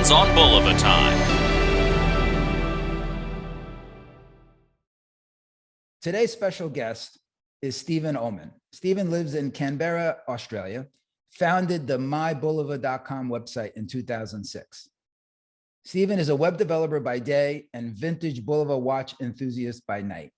Sounds on Bulova time. Today's special guest is Stephen Ollman. Stephen lives in Canberra, Australia, founded the mybulova.com website in 2006. Stephen is a web developer by day and vintage Bulova watch enthusiast by night.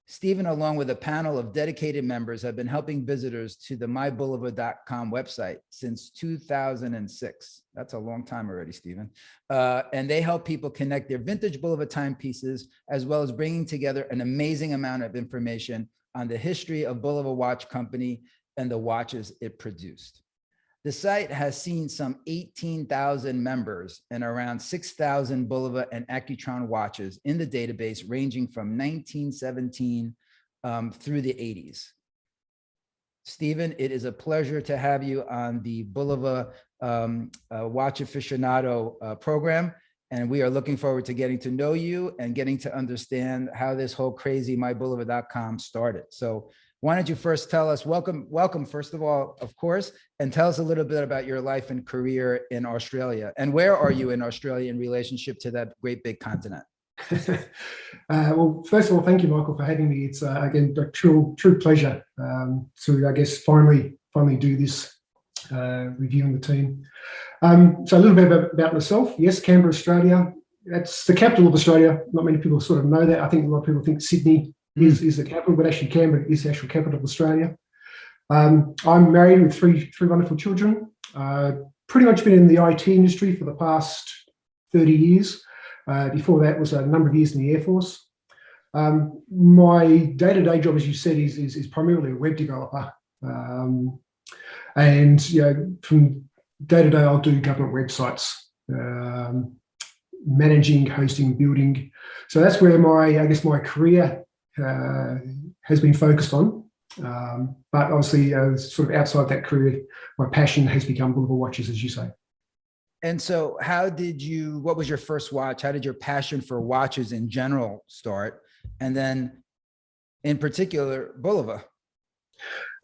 Stephen, along with a panel of dedicated members, have been helping visitors to the mybulova.com website since 2006. That's a long time already, Stephen. And they help people connect their vintage Bulova timepieces, as well as bringing together an amazing amount of information on the history of Bulova Watch Company and the watches it produced. The site has seen some 18,000 members and around 6,000 Bulova and Accutron watches in the database, ranging from 1917 through the 80s. Stephen, it is a pleasure to have you on the Bulova Watch Aficionado program. And we are looking forward to getting to know you and getting to understand how this whole crazy mybulova.com started. So why don't you first tell us, welcome, first of all, of course, and tell us a little bit about your life and career in Australia. And where are you in Australia in relationship to that great big continent? Well, first of all, thank you, Michael, for having me. It's, again, a true pleasure to, I guess, finally do this reviewing the team. So a little bit about myself. Yes, Canberra, Australia. That's the capital of Australia. Not many people sort of know that. I think a lot of people think Sydney is the capital, but actually Canberra is the actual capital of Australia. I'm married with three wonderful children. Pretty much been in the IT industry for the past 30 years. Before that was a number of years in the Air Force. My day-to-day job, as you said, is primarily a web developer. And from day to day, I'll do government websites, managing, hosting, building. So that's where my career has been focused on. But obviously, sort of outside that career, my passion has become Bulova watches, as you say. And so what was your first watch? How did your passion for watches in general start? And then in particular, Bulova?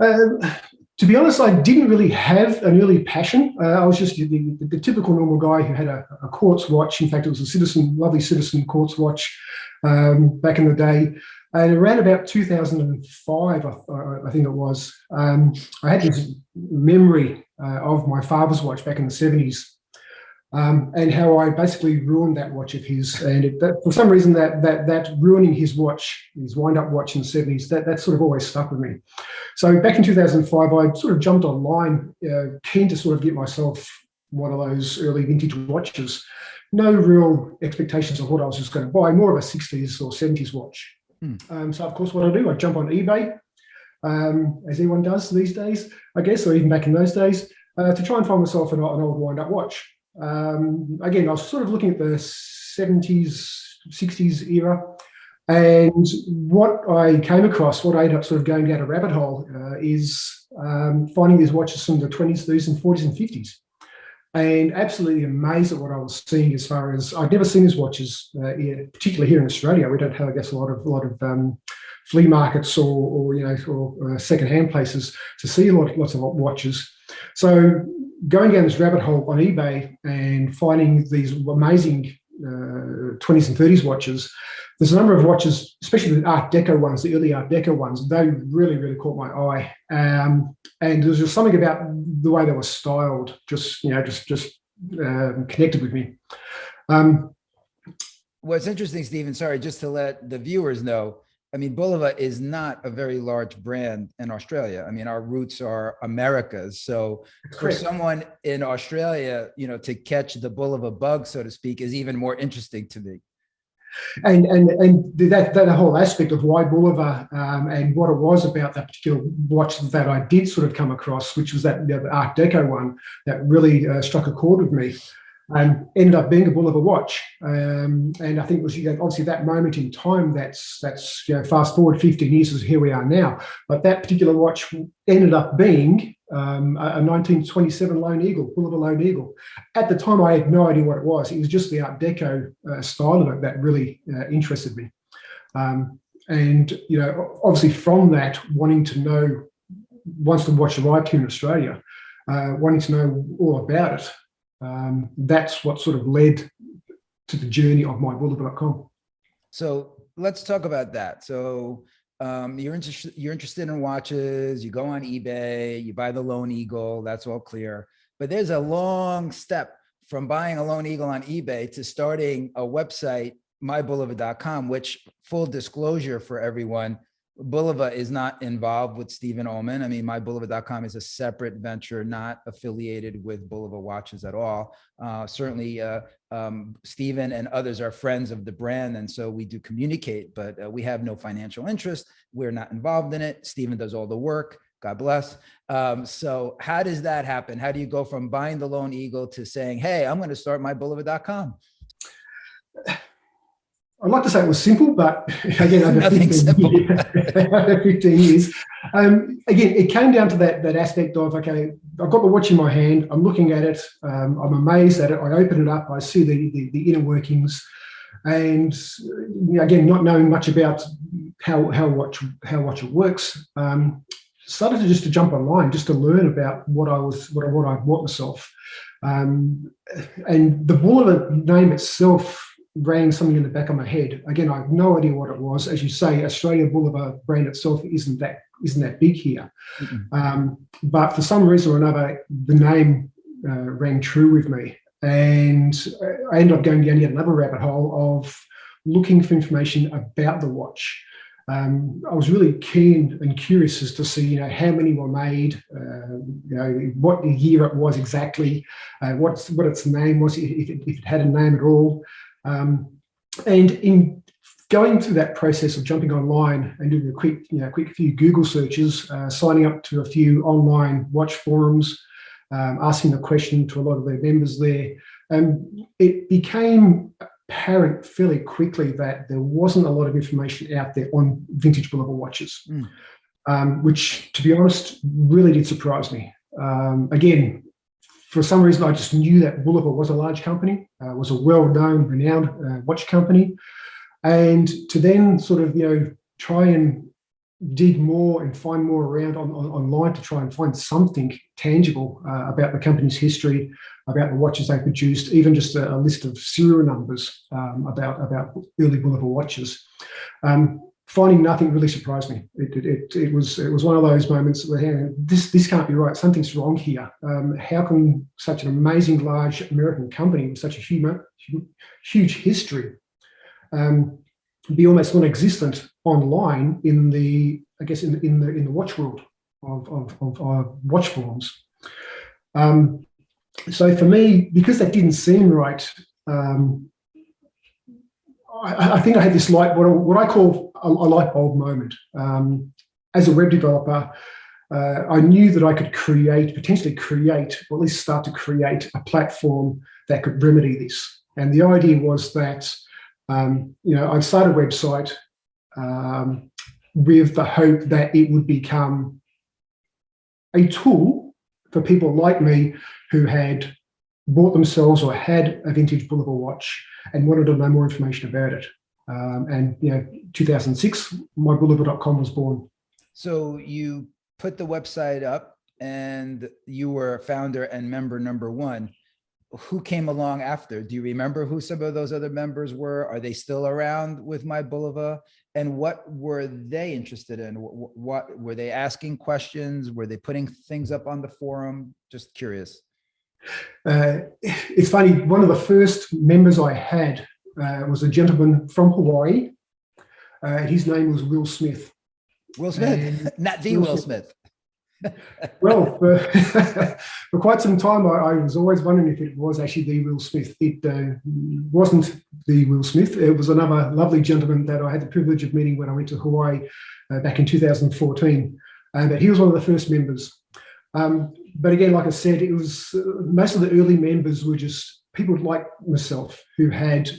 To be honest, I didn't really have an early passion. I was just the typical normal guy who had a quartz watch. In fact, it was a lovely citizen quartz watch back in the day. And around about 2005, I think it was, I had this memory of my father's watch back in the 70s. And how I basically ruined that watch of his, and for some reason that ruining his watch, his wind-up watch in the 70s, that sort of always stuck with me. So back in 2005, I sort of jumped online, keen to sort of get myself one of those early vintage watches. No real expectations of what I was just going to buy, more of a 60s or 70s watch. So of course, what I do, I jump on eBay, as everyone does these days, I guess, or even back in those days, to try and find myself an old wind-up watch. Again, I was sort of looking at the 70s, 60s era, and what I came across, what I ended up sort of going down a rabbit hole, is finding these watches from the 20s, 30s, and 40s and 50s, and absolutely amazed at what I was seeing. As far as I'd never seen these watches, particularly here in Australia. We don't have, I guess, a lot of flea markets or second-hand places to see lots of watches. So going down this rabbit hole on eBay and finding these amazing 20s and 30s watches, there's a number of watches, especially the Art Deco ones, the early Art Deco ones, they really caught my eye. And there was just something about the way they were styled, just connected with me. What's interesting, Stephen, sorry, just to let the viewers know, I mean, Bulova is not a very large brand in Australia. I mean, our roots are Americas. So for someone in Australia, to catch the Bulova bug, so to speak, is even more interesting to me. And that whole aspect of why Bulova and what it was about that particular watch that I did sort of come across, which was that Art Deco one that really struck a chord with me. Ended up being a Bulova watch, and I think it was obviously that moment in time. That's fast forward 15 years, is here we are now. But that particular watch ended up being a 1927 Lone Eagle, Bulova Lone Eagle. At the time, I had no idea what it was. It was just the Art Deco style of it that really interested me. And obviously from that, wanting to know, once the watch arrived here in Australia, wanting to know all about it. That's what sort of led to the journey of mybulova.com. So let's talk about that. So you're interested in watches, you go on eBay, you buy the Lone Eagle, that's all clear. But there's a long step from buying a Lone Eagle on eBay to starting a website, mybulova.com, which, full disclosure for everyone, Bulova is not involved with Stephen Ollman. I mean, mybulova.com is a separate venture, not affiliated with Bulova watches at all. Certainly, Stephen and others are friends of the brand, and so we do communicate, but we have no financial interest. We're not involved in it. Stephen does all the work. God bless. So how does that happen? How do you go from buying the Lone Eagle to saying, hey, I'm going to start mybulova.com? I'd like to say it was simple, but again, over Nothing 15 years, again, it came down to that aspect of, okay, I've got the watch in my hand, I'm looking at it, I'm amazed at it, I open it up, I see the inner workings, and again, not knowing much about how watch it works, started to jump online just to learn about what I bought myself, and the Bulova name itself rang something in the back of my head. Again, I have no idea what it was. As you say, Australia Bulova brand itself isn't that big here. But for some reason or another, the name rang true with me. And I ended up going down yet another rabbit hole of looking for information about the watch. I was really keen and curious as to see, how many were made, what year it was exactly, what its name was, if it had a name at all. And in going through that process of jumping online and doing a quick few Google searches, signing up to a few online watch forums, asking the question to a lot of their members there, it became apparent fairly quickly that there wasn't a lot of information out there on vintage Bulova watches, which, to be honest, really did surprise me. Again, for some reason, I just knew that Bulova was a large company, was a well-known, renowned watch company. And to then sort of, try and dig more and find more around online to try and find something tangible about the company's history, about the watches they produced, even just a list of serial numbers about early Bulova watches. Finding nothing really surprised me. It was one of those moments where this can't be right. Something's wrong here. How can such an amazing, large American company with such a huge history be almost non-existent online in the watch world of watch forums? So for me, because that didn't seem right, I think I had this what I call a light bulb moment. As a web developer, I knew that I could potentially create, or at least start to create a platform that could remedy this. And the idea was that, I'd start a website with the hope that it would become a tool for people like me who had bought themselves or had a vintage Bulova watch and wanted to know more information about it. 2006, mybulova.com was born. So you put the website up and you were founder and member number one. Who came along after? Do you remember who some of those other members were? Are they still around with mybulova? And what were they interested in? What were they asking questions? Were they putting things up on the forum? Just curious. It's funny, one of the first members I had was a gentleman from Hawaii. His name was Will Smith. Will Smith, not the Will Smith. Well, for quite some time, I was always wondering if it was actually the Will Smith. It wasn't the Will Smith. It was another lovely gentleman that I had the privilege of meeting when I went to Hawaii back in 2014. But he was one of the first members. But again, like I said, it was most of the early members were just people like myself who had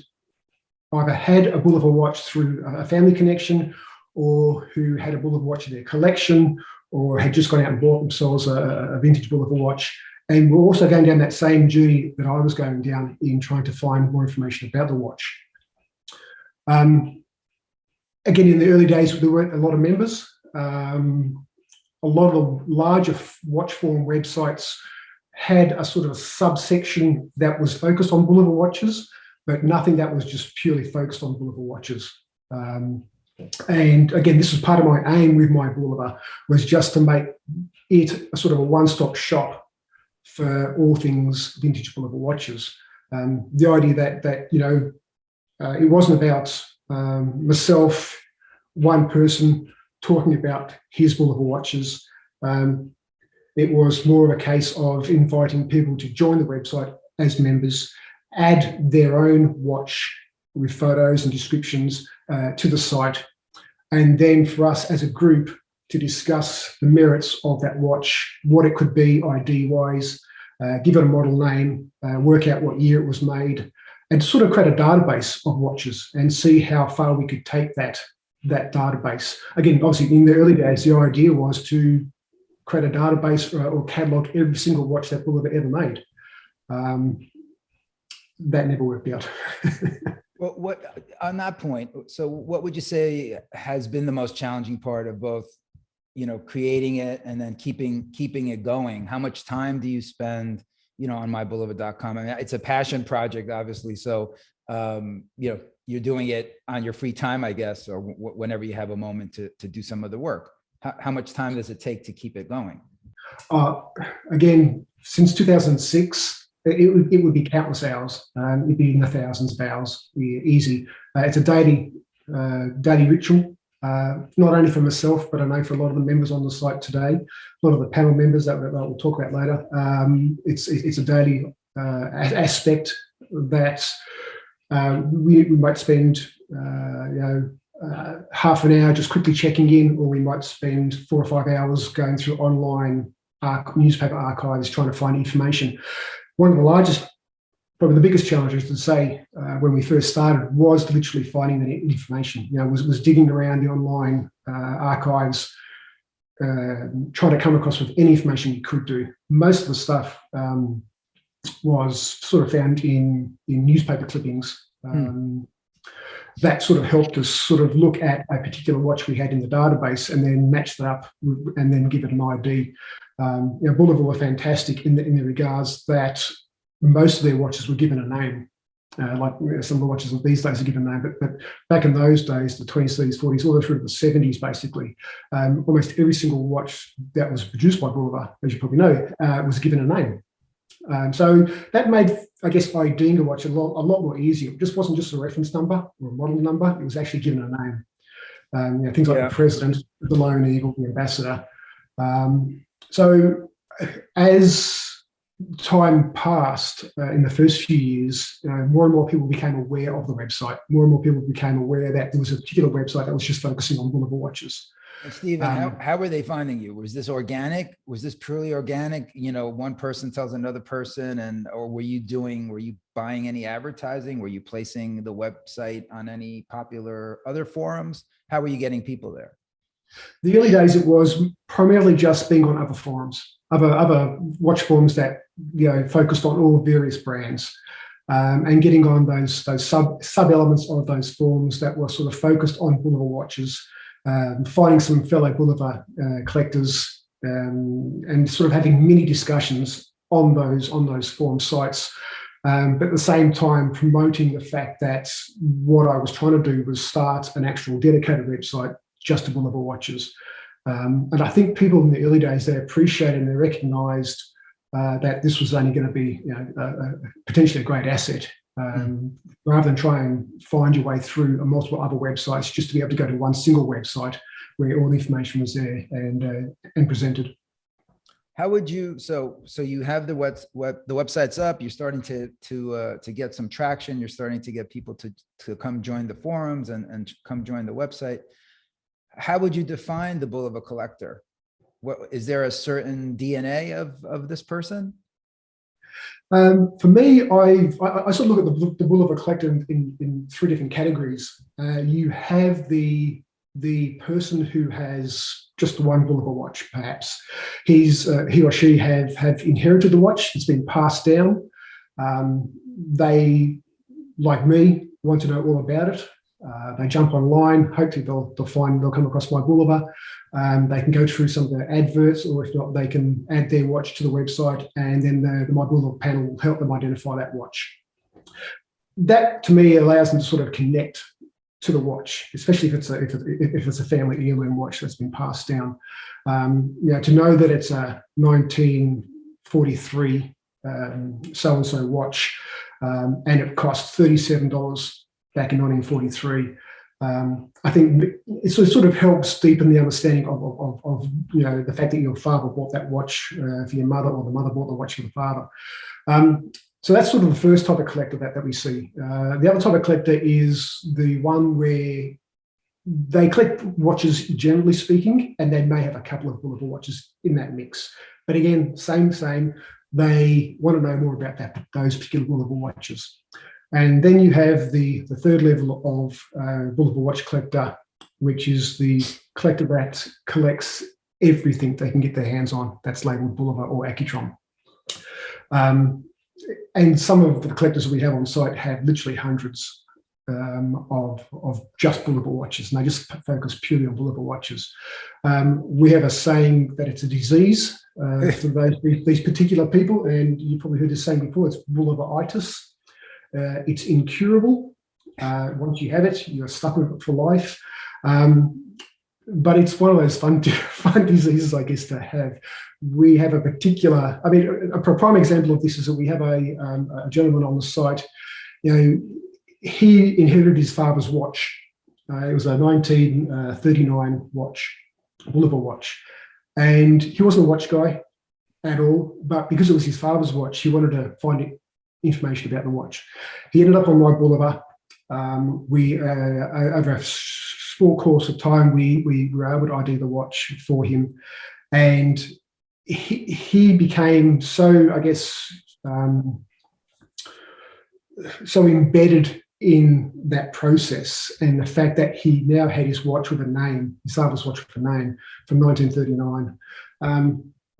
either had a Bulova watch through a family connection, or who had a Bulova watch in their collection, or had just gone out and bought themselves a vintage Bulova watch. And we're also going down that same journey that I was going down in trying to find more information about the watch. Again, in the early days, there weren't a lot of members. A lot of larger watch forum websites had a sort of subsection that was focused on Bulova watches, but nothing that was just purely focused on Bulova watches. And again, this was part of my aim with my Bulova, was just to make it a sort of a one-stop shop for all things vintage Bulova watches. The idea that it wasn't about myself, one person talking about his Bulova watches. It was more of a case of inviting people to join the website as members, add their own watch with photos and descriptions to the site, and then for us as a group to discuss the merits of that watch, what it could be ID-wise, give it a model name, work out what year it was made, and sort of create a database of watches and see how far we could take that database. Again, obviously in the early days, the idea was to create a database or catalog every single watch that Bulova ever made. That never worked out. Well, what on that point, so what would you say has been the most challenging part of both, creating it and then keeping it going? How much time do you spend, on mybulova.com? I mean, it's a passion project, obviously. So, you're doing it on your free time, I guess, or whenever you have a moment to do some of the work. How much time does it take to keep it going? Again, since 2006, it would be countless hours. It'd be in the thousands of hours, easy. It's a daily ritual, not only for myself, but I know for a lot of the members on the site today, a lot of the panel members that we'll talk about later. It's a daily aspect that we might spend, half an hour just quickly checking in, or we might spend 4 or 5 hours going through online newspaper archives trying to find information. One of the largest, probably the biggest challenges to say when we first started was literally finding that information. Was digging around the online archives, trying to come across with any information we could do. Most of the stuff was sort of found in newspaper clippings. That sort of helped us sort of look at a particular watch we had in the database and then match that up and then give it an ID. Bulova were fantastic in the regards that most of their watches were given a name. Like some of the watches of these days are given a name, but back in those days, the 20s, 30s, 40s, all the way through to the 70s, basically, almost every single watch that was produced by Bulova, as you probably know, was given a name. So that made, I guess, IDing a watch a lot more easier. It just wasn't just a reference number or a model number; it was actually given a name. Things like the president, the lone eagle, the ambassador. So as time passed in the first few years, more and more people became aware of the website. More and more people became aware that there was a particular website that was just focusing on Bulova watches. And Stephen, how were they finding you? Was this organic? Was this purely organic? One person tells another person, or were you buying any advertising? Were you placing the website on any popular other forums? How were you getting people there? The early days, it was primarily just being on other forums, other watch forums that focused on all various brands, and getting on those sub elements of those forums that were sort of focused on Bulova watches, finding some fellow Bulova collectors, and sort of having mini discussions on those forum sites. But at the same time, promoting the fact that what I was trying to do was start an actual dedicated website just to Bulova watches. And I think people in the early days, they appreciated and they recognised that this was only going to be potentially a great asset, rather than try and find your way through multiple other websites, just to be able to go to one single website where all the information was there and presented. How would you? So you have the website's up. You're starting to get some traction. You're starting to get people to come join the forums and come join the website. How would you define the Bulova collector? Is there a certain DNA of this person? For me, I sort of look at the Bulova collector in 3 different categories. You have the person who has just one Bulova watch, perhaps. He or she have inherited the watch. It's been passed down. They, like me, want to know all about it. They jump online. Hopefully, they'll come across my Bulova. They can go through some of the adverts, or if not, they can add their watch to the website, and then the My Bulova panel will help them identify that watch. That to me allows them to sort of connect to the watch, especially if it's a family heirloom watch that's been passed down. To know that it's a 1943 so-and-so watch, and it cost $37 back in 1943. I think it sort of helps deepen the understanding of the fact that your father bought that watch for your mother, or the mother bought the watch for the father. So that's sort of the first type of collector that we see. The other type of collector is the one where they collect watches, generally speaking, and they may have a couple of Bulova watches in that mix. But again, same. They want to know more about those particular Bulova watches. And then you have the third level of Bulova watch collector, which is the collector that collects everything they can get their hands on that's labeled Bulova or Accutron. And some of the collectors we have on site have literally hundreds of just Bulova watches, and they just focus purely on Bulova watches. We have a saying that it's a disease for these particular people, and you probably heard this saying before, it's Bulova-itis. It's incurable. Once you have it, you're stuck with it for life. But it's one of those fun diseases, I guess, to have. We have a particular, a prime example of this is that we have a gentleman on the site. He inherited his father's watch. It was a 1939 watch, Bulova watch. And he wasn't a watch guy at all, but because it was his father's watch, he wanted to find information about the watch. He ended up on my Bulova. Over a small course of time, we were able to ID the watch for him, and he became so, I guess, so embedded in that process, and the fact that he now had his watch with a name, his father's watch with a name from 1939,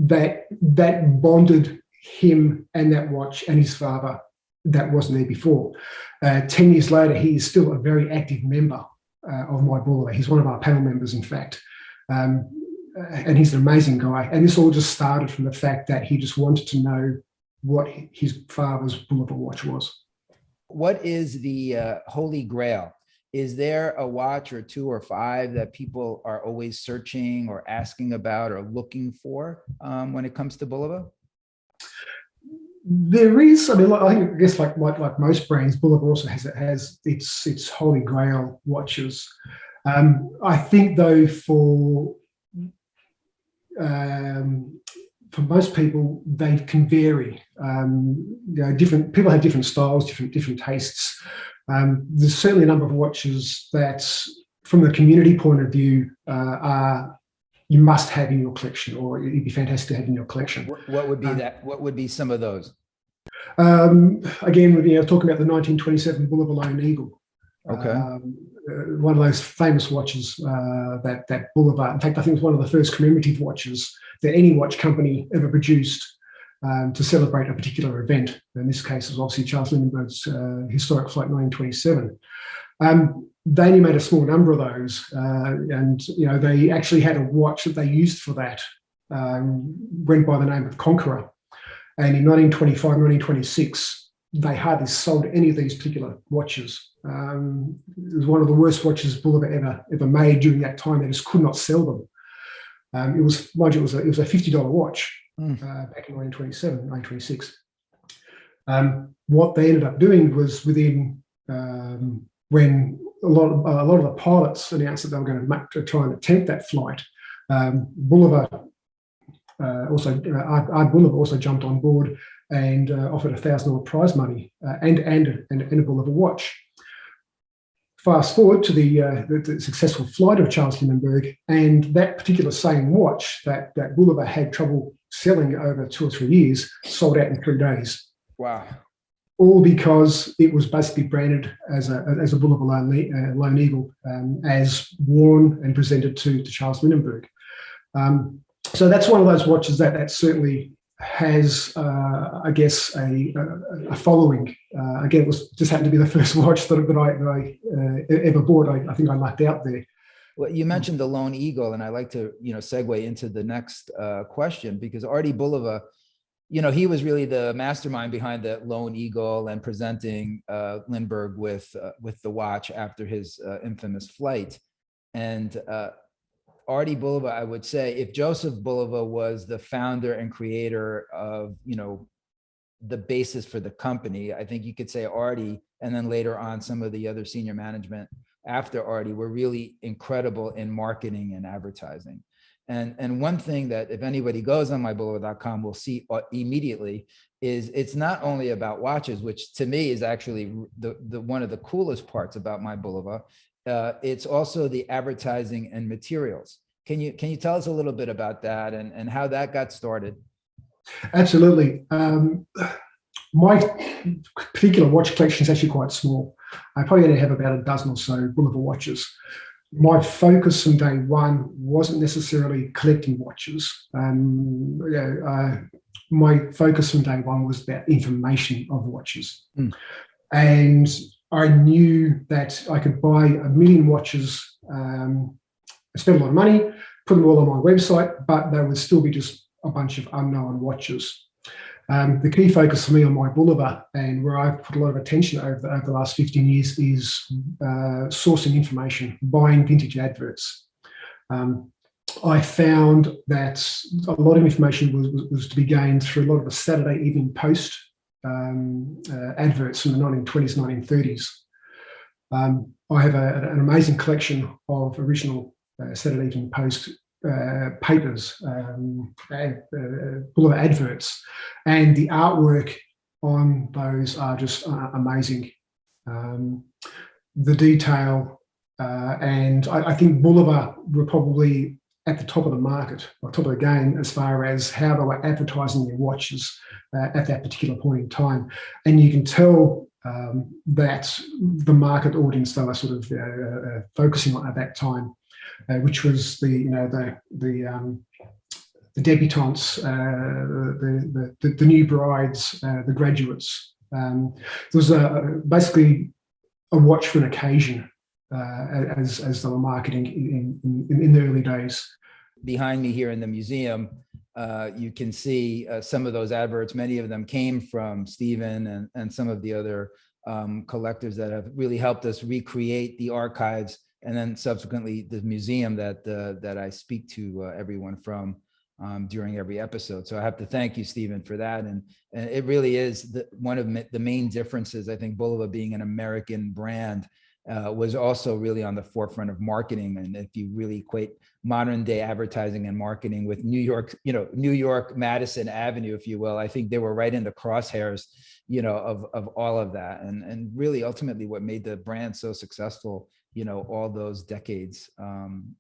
that bonded him and that watch and his father that wasn't there before. 10 years later, he is still a very active member of my Bulova. He's one of our panel members, in fact. And he's an amazing guy. And this all just started from the fact that he just wanted to know what his father's Bulova watch was. What is the Holy Grail? Is there a watch or two or five that people are always searching or asking about or looking for when it comes to Bulova? There is. I guess like most brands, Bulova also has its Holy Grail watches. I think though for most people, they can vary. Different people have different styles, different tastes. There's certainly a number of watches that, from the community point of view, you must have in your collection, or it'd be fantastic to have in your collection. What would be that? What would be some of those? Again, talking about the 1927 Bulova Lone Eagle. Okay. One of those famous watches that Bulova, in fact, I think it's one of the first commemorative watches that any watch company ever produced to celebrate a particular event. In this case, it was obviously Charles Lindbergh's historic flight 1927. They only made a small number of those, and they actually had a watch that they used for that, went by the name of Conqueror. And in 1925, 1926, they hardly sold any of these particular watches. It was one of the worst watches Bulova ever made during that time. They just could not sell them. It was a $50 watch back in 1927, 1926. What they ended up doing was when a lot of the pilots announced that they were going to try and attempt that flight, Bulova also jumped on board and offered $1,000 prize money and a Bulova watch. Fast forward to the successful flight of Charles Lindbergh, and that particular same watch that Bulova had trouble selling over 2 or 3 years sold out in 3 days. Wow. All because it was basically branded as a Bulova Lone Eagle, as worn and presented to Charles Lindbergh. So that's one of those watches that certainly has, I guess, a following. Again, it was just happened to be the first watch that I ever bought. I think I lucked out there. Well, you mentioned the Lone Eagle, and I like to, segue into the next question, because Artie Bulova, he was really the mastermind behind the Lone Eagle and presenting Lindbergh with the watch after his infamous flight. And Artie Bulova, I would say, if Joseph Bulova was the founder and creator of, the basis for the company, I think you could say Artie, and then later on some of the other senior management after Artie were really incredible in marketing and advertising. And one thing that if anybody goes on mybulova.com will see immediately is it's not only about watches, which to me is actually the one of the coolest parts about MyBulova. It's also the advertising and materials. Can you tell us a little bit about that and how that got started? Absolutely. My particular watch collection is actually quite small. I probably only have about a dozen or so Bulova watches. My focus from day one wasn't necessarily collecting watches. My focus from day one was about information of watches. And I knew that I could buy 1 million watches, spend a lot of money, put them all on my website, but they would still be just a bunch of unknown watches. The key focus for me on MyBulova, and where I've put a lot of attention over the last 15 years, is sourcing information, buying vintage adverts. I found that a lot of information was to be gained through a lot of the Saturday Evening Post adverts from the 1920s, 1930s. I have an amazing collection of original Saturday Evening Post papers, Bulova adverts, and the artwork on those are just amazing. The detail, and I think Bulova were probably at the top of the market, or top of the game, as far as how they were advertising their watches at that particular point in time. And you can tell that the market audience they were sort of focusing on at that time, which was the debutantes, the new brides, the graduates. There was basically a watch for an occasion as they were marketing in the early days. Behind me here in the museum, you can see some of those adverts. Many of them came from Stephen and some of the other collectors that have really helped us recreate the archives, and then subsequently the museum that I speak to everyone from during every episode. So I have to thank you, Stephen, for that. And it really is one of the main differences. I think Bulova, being an American brand, was also really on the forefront of marketing. And if you really equate modern day advertising and marketing with New York Madison Avenue, if you will, I think they were right in the crosshairs, of all of that. And really ultimately what made the brand so successful, all those decades in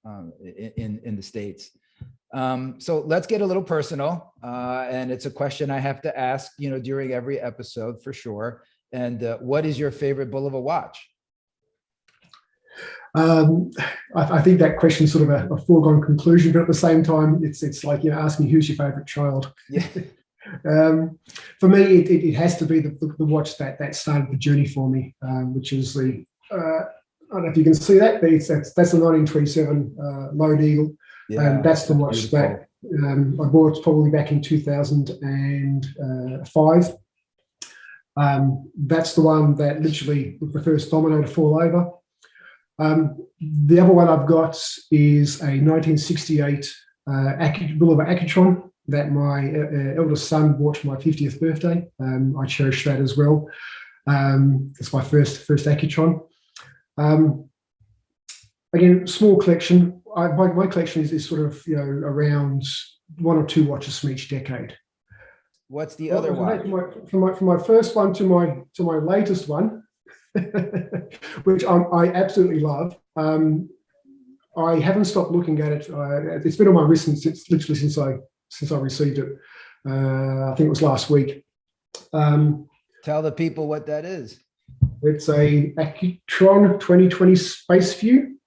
the States. So let's get a little personal. And it's a question I have to ask, during every episode for sure. And what is your favorite Bulova watch? I think that question is sort of a foregone conclusion, but at the same time, it's like asking who's your favorite child. Yeah. For me, it has to be the watch that started the journey for me, which is the I don't know if you can see that, but that's the 1927 Lone Eagle. Yeah, that's the watch beautiful. That I bought probably back in 2005. That's the one that literally was the first domino to fall over. The other one I've got is a 1968 Bulova Accutron that my eldest son bought for my 50th birthday. I cherish that as well. It's my first Accutron. Again, small collection. My collection is sort of around 1 or 2 watches from each decade. What's the other one? From my first one to my latest one, which I absolutely love. I haven't stopped looking at it. It's been on my wrist since I received it. I think it was last week. Tell the people what that is. It's a Accutron 2020 Space View,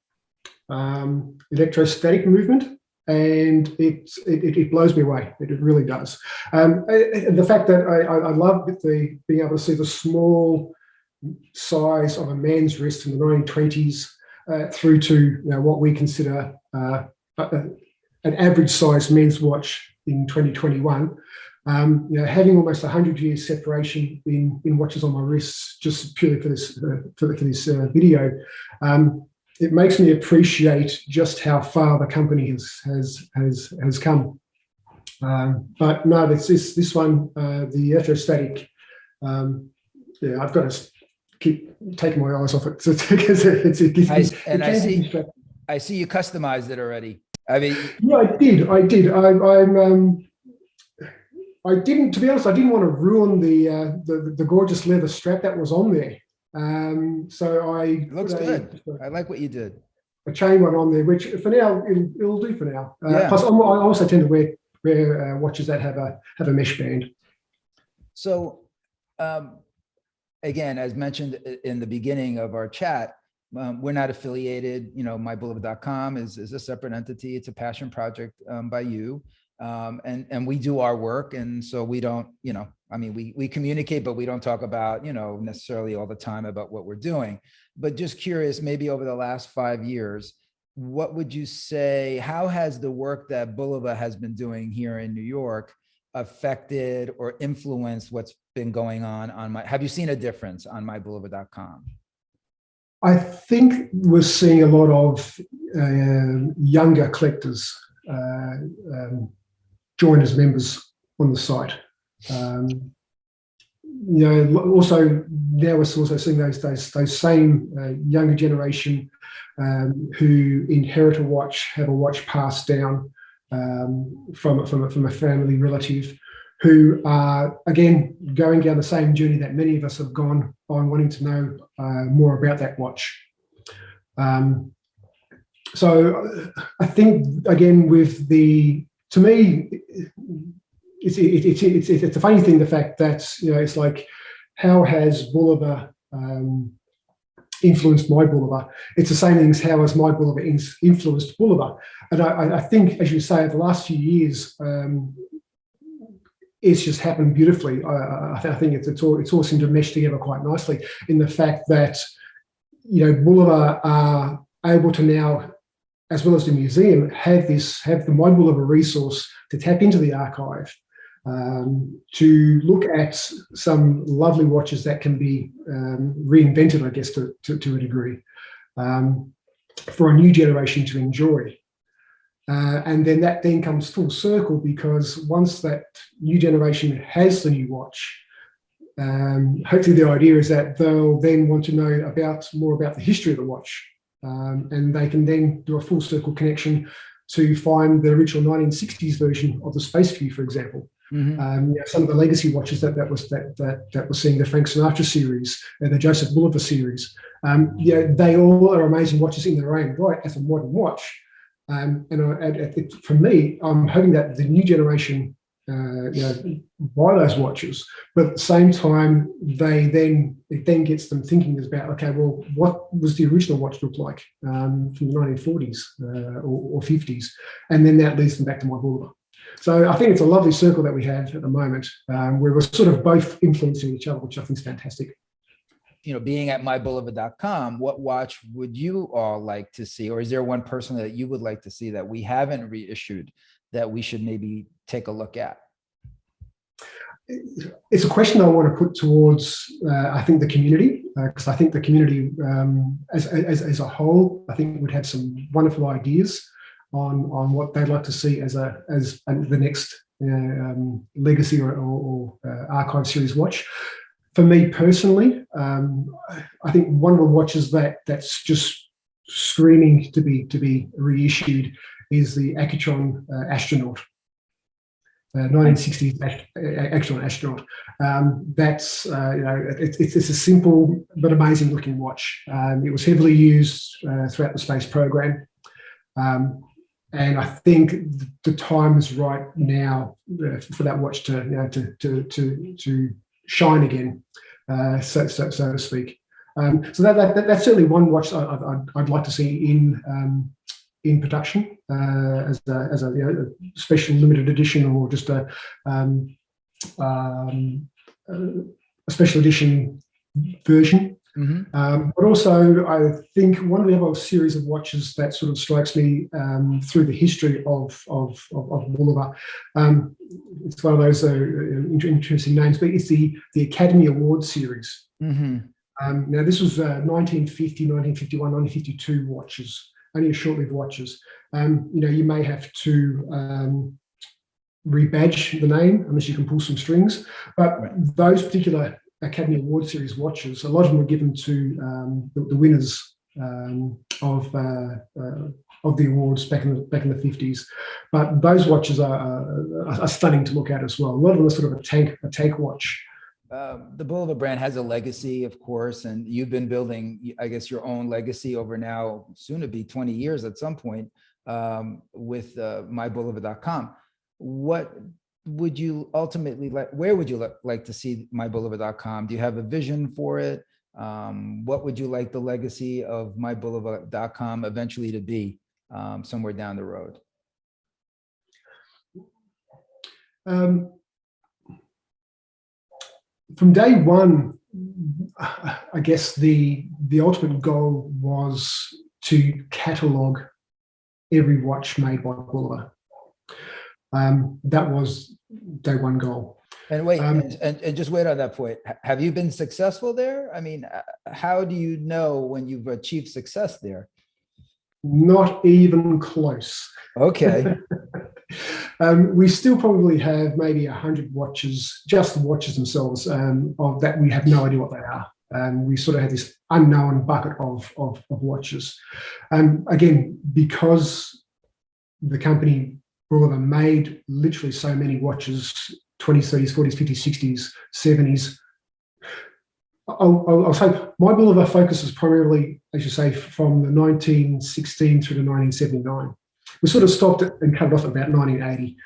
electrostatic movement. and it blows me away. It really does. The fact that I love being able to see the small size of a man's wrist from the 1920s through to what we consider an average size men's watch in 2021. Having almost 100 years separation in watches on my wrists, just purely for this video, it makes me appreciate just how far the company has come. But no, this one, the Earthostatic. I've got to keep taking my eyes off it because I see you customized it already. I mean, yeah, I did. I didn't, to be honest, I didn't want to ruin the gorgeous leather strap that was on there. So it looks good. I like what you did. A chain one on there, which for now it'll do for now. Yeah. Plus, I also tend to wear watches that have a mesh band. So, again, as mentioned in the beginning of our chat, we're not affiliated. MyBulova.com is a separate entity. It's a passion project by you. And we do our work. And so we don't, we communicate, but we don't talk about, necessarily all the time about what we're doing. But just curious, maybe over the last 5 years, what would you say, how has the work that Bulova has been doing here in New York affected or influenced what's been going on have you seen a difference on MyBulova.com? I think we're seeing a lot of younger collectors join as members on the site. Also now we're also seeing those same younger generation who inherit a watch, have a watch passed down from a family relative, who are again going down the same journey that many of us have gone on, wanting to know more about that watch. So I think again to me, it's a funny thing, the fact that it's like, how has Bulova influenced my Bulova? It's the same thing as how has my Bulova influenced Bulova. And I think, as you say, the last few years, it's just happened beautifully. I think it's all seemed to mesh together quite nicely in the fact that Bulova are able to now, as well as the museum, have the My Bulova resource to tap into the archive, to look at some lovely watches that can be reinvented, I guess, to a degree, for a new generation to enjoy. And then that comes full circle, because once that new generation has the new watch, hopefully the idea is that they'll then want to know more about the history of the watch. And they can then do a full circle connection to find the original 1960s version of the Space View, for example. Mm-hmm. Some of the legacy watches that we're seeing, the Frank Sinatra series, the Joseph Bulova series. They all are amazing watches in their own right as a modern watch. For me, I'm hoping that the new generation buy those watches, but at the same time, it then gets them thinking about, okay, well, what was the original watch look like from the 1940s or 50s, and then that leads them back to my Bulova. So I think it's a lovely circle that we have at the moment, where we're sort of both influencing each other, which I think is fantastic. Being at mybulova.com, what watch would you all like to see? Or is there one personally that you would like to see that we haven't reissued that we should maybe take a look at? It's a question I want to put towards, I think, the community, because I think the community as a whole, I think, would have some wonderful ideas on what they'd like to see as the next legacy or archive series watch. For me personally, I think one of the watches that's just screaming to be reissued is the Accutron Astronaut, 1960s Accutron Astronaut. That's it's a simple but amazing looking watch. It was heavily used throughout the space program, and I think the time is right now for that watch to shine again, so to speak. So that's certainly one watch I'd like to see in production as a, special limited edition, or just a special edition version. But also, I think one of the other series of watches that sort of strikes me through the history of Bulova, it's one of those interesting names, but it's the Academy Award series. Now, this was 1950, 1951, 1952 watches, only short-lived watches. You may have to rebadge the name unless you can pull some strings, but those particular Academy Award Series watches, a lot of them were given to the winners of the awards back in the 50s. But those watches are stunning to look at as well. A lot of them are sort of a tank watch. The Bulova brand has a legacy, of course, and you've been building, I guess, your own legacy over now, soon to be 20 years at some point, with mybulova.com. What would you ultimately like? Where would you like to see mybulova.com? Do you have a vision for it? What would you like the legacy of mybulova.com eventually to be, somewhere down the road? From day one, I guess the ultimate goal was to catalogue every watch made by Bulova. That was day one goal. And wait, and just wait on that point. Have you been successful there? I mean, how do you know when you've achieved success there? Not even close. Okay. We still probably have maybe 100 watches, just the watches themselves, of that we have no idea what they are. We sort of have this unknown bucket of watches. Again, because the company Bulova made literally so many watches, 20s, 30s, 40s, 50s, 60s, 70s. I'll say my Bulova focuses primarily, as you say, from the 1916 through to 1979. We sort of stopped it and cut it off at about 1980.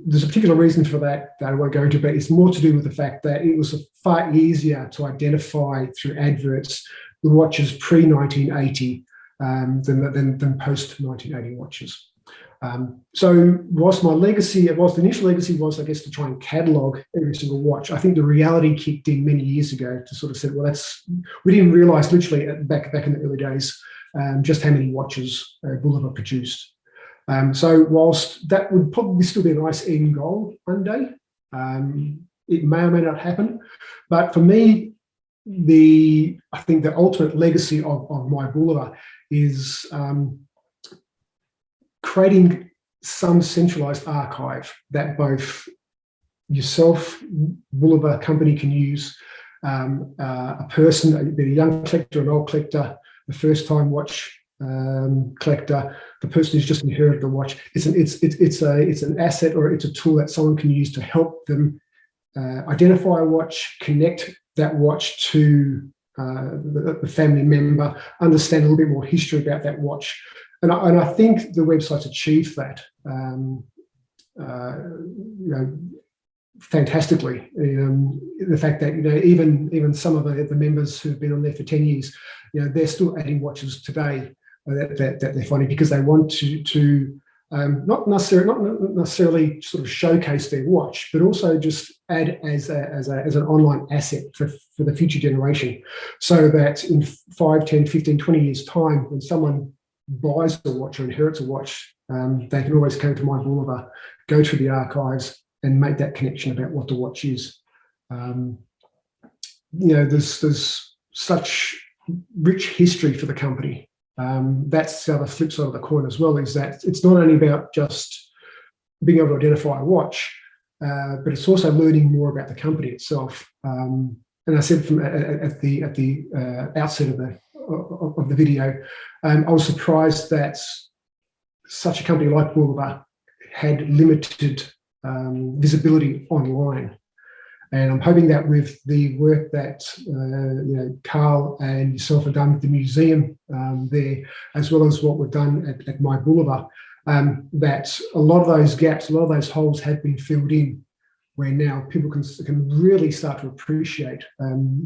There's a particular reason for that I won't go into, but it's more to do with the fact that it was far easier to identify through adverts the watches pre-1980 than post-1980 watches. So whilst the initial legacy was, I guess, to try and catalogue every single watch, I think the reality kicked in many years ago to sort of say, well, we didn't realise literally back in the early days just how many watches Bulova produced. So whilst that would probably still be a nice end goal one day, it may or may not happen. But for me, I think the ultimate legacy of my Bulova is creating some centralized archive that both yourself, Bulova company, can use, a person, be a young collector, an old collector, the first-time watch collector, the person who's just inherited the watch. It's an asset, or it's a tool that someone can use to help them identify a watch, connect that watch to the family member, understand a little bit more history about that watch. And I think the website's achieved that fantastically. The fact that even some of the members who've been on there for 10 years, they're still adding watches today that they're finding, because they want to not necessarily sort of showcase their watch, but also just add as an online asset for the future generation, so that in 5, 10, 15, 20 years time, when someone buys a watch or inherits a watch, they can always go to my Bulova, go through the archives, and make that connection about what the watch is. There's such rich history for the company. That's the other flip side of the coin as well, is that it's not only about just being able to identify a watch, but it's also learning more about the company itself. And I said at the outset of the video, I was surprised that such a company like Bulova had limited visibility online. And I'm hoping that with the work that Carl and yourself have done with the museum there, as well as what we've done at My Bulova, that a lot of those gaps, a lot of those holes have been filled in, where now people can really start to appreciate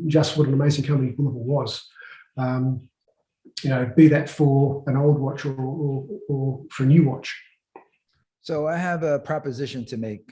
just what an amazing company Bulova was. be that for an old watch or for a new watch. So I have a proposition to make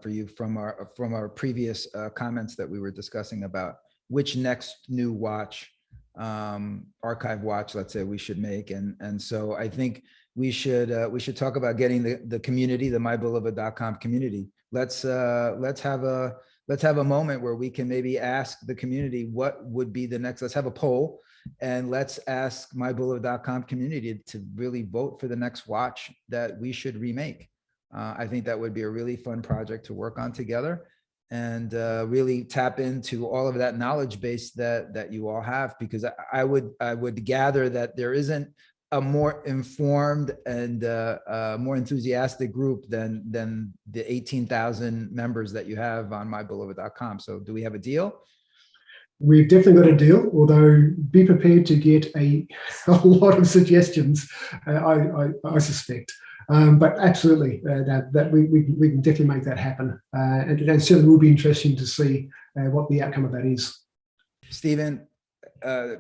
for you from our previous comments that we were discussing about which next new watch, archive watch, let's say, we should make. And so I think we should talk about getting the community, the mybulova.com community. Let's have a moment where we can maybe ask the community what would be the next. Let's have a poll, and let's ask mybulova.com community to really vote for the next watch that we should remake. I think that would be a really fun project to work on together, and really tap into all of that knowledge base that you all have, because I would gather that there isn't a more informed and more enthusiastic group than the 18,000 members that you have on mybulova.com. So do we have a deal? We've definitely got a deal, although be prepared to get a lot of suggestions, I suspect. But absolutely, that we can definitely make that happen. And it certainly will be interesting to see what the outcome of that is. Stephen,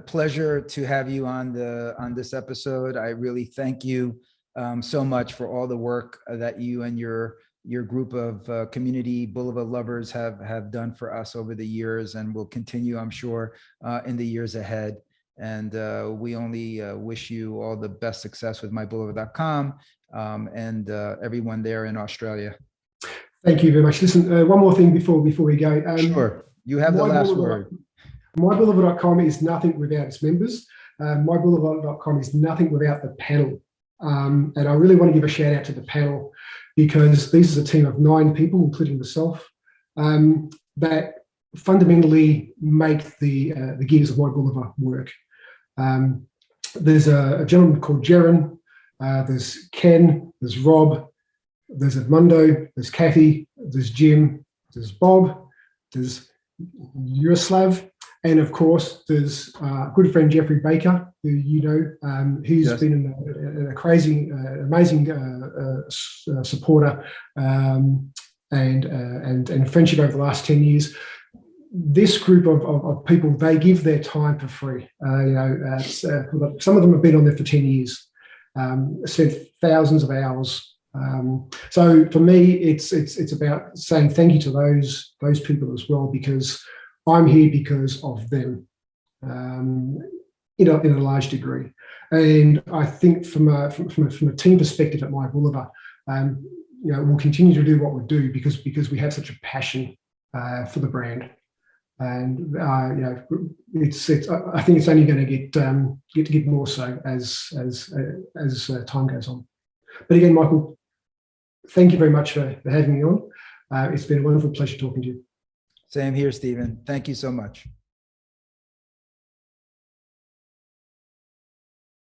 pleasure to have you on this episode. I really thank you so much for all the work that you and your group of community Bulova lovers have done for us over the years, and will continue, I'm sure, in the years ahead. And we only wish you all the best success with mybulova.com and everyone there in Australia. Thank you very much. Listen, one more thing before we go. Sure, you have the last word. Mybulova.com is nothing without its members. Mybulova.com is nothing without the panel. And I really want to give a shout out to the panel, because this is a team of 9 people, including myself, that fundamentally make the gears of MyBulova work. There's a gentleman called Jaron, there's Ken, there's Rob, there's Edmundo, there's Kathy, there's Jim, there's Bob, there's Yaroslav, and of course there's good friend Jeffrey Baker, who who's Yes. been a crazy, amazing supporter and friendship over the last 10 years. This group of people, they give their time for free. Some of them have been on there for 10 years, spent thousands of hours. So for me, it's about saying thank you to those people as well, because I'm here because of them, in a large degree. And I think from a team perspective at MyBulova, we'll continue to do what we do because we have such a passion for the brand. And I think it's only going to get more so as time goes on. But again, Michael, thank you very much for having me on. It's been a wonderful pleasure talking to you. Same here, Stephen. Thank you so much.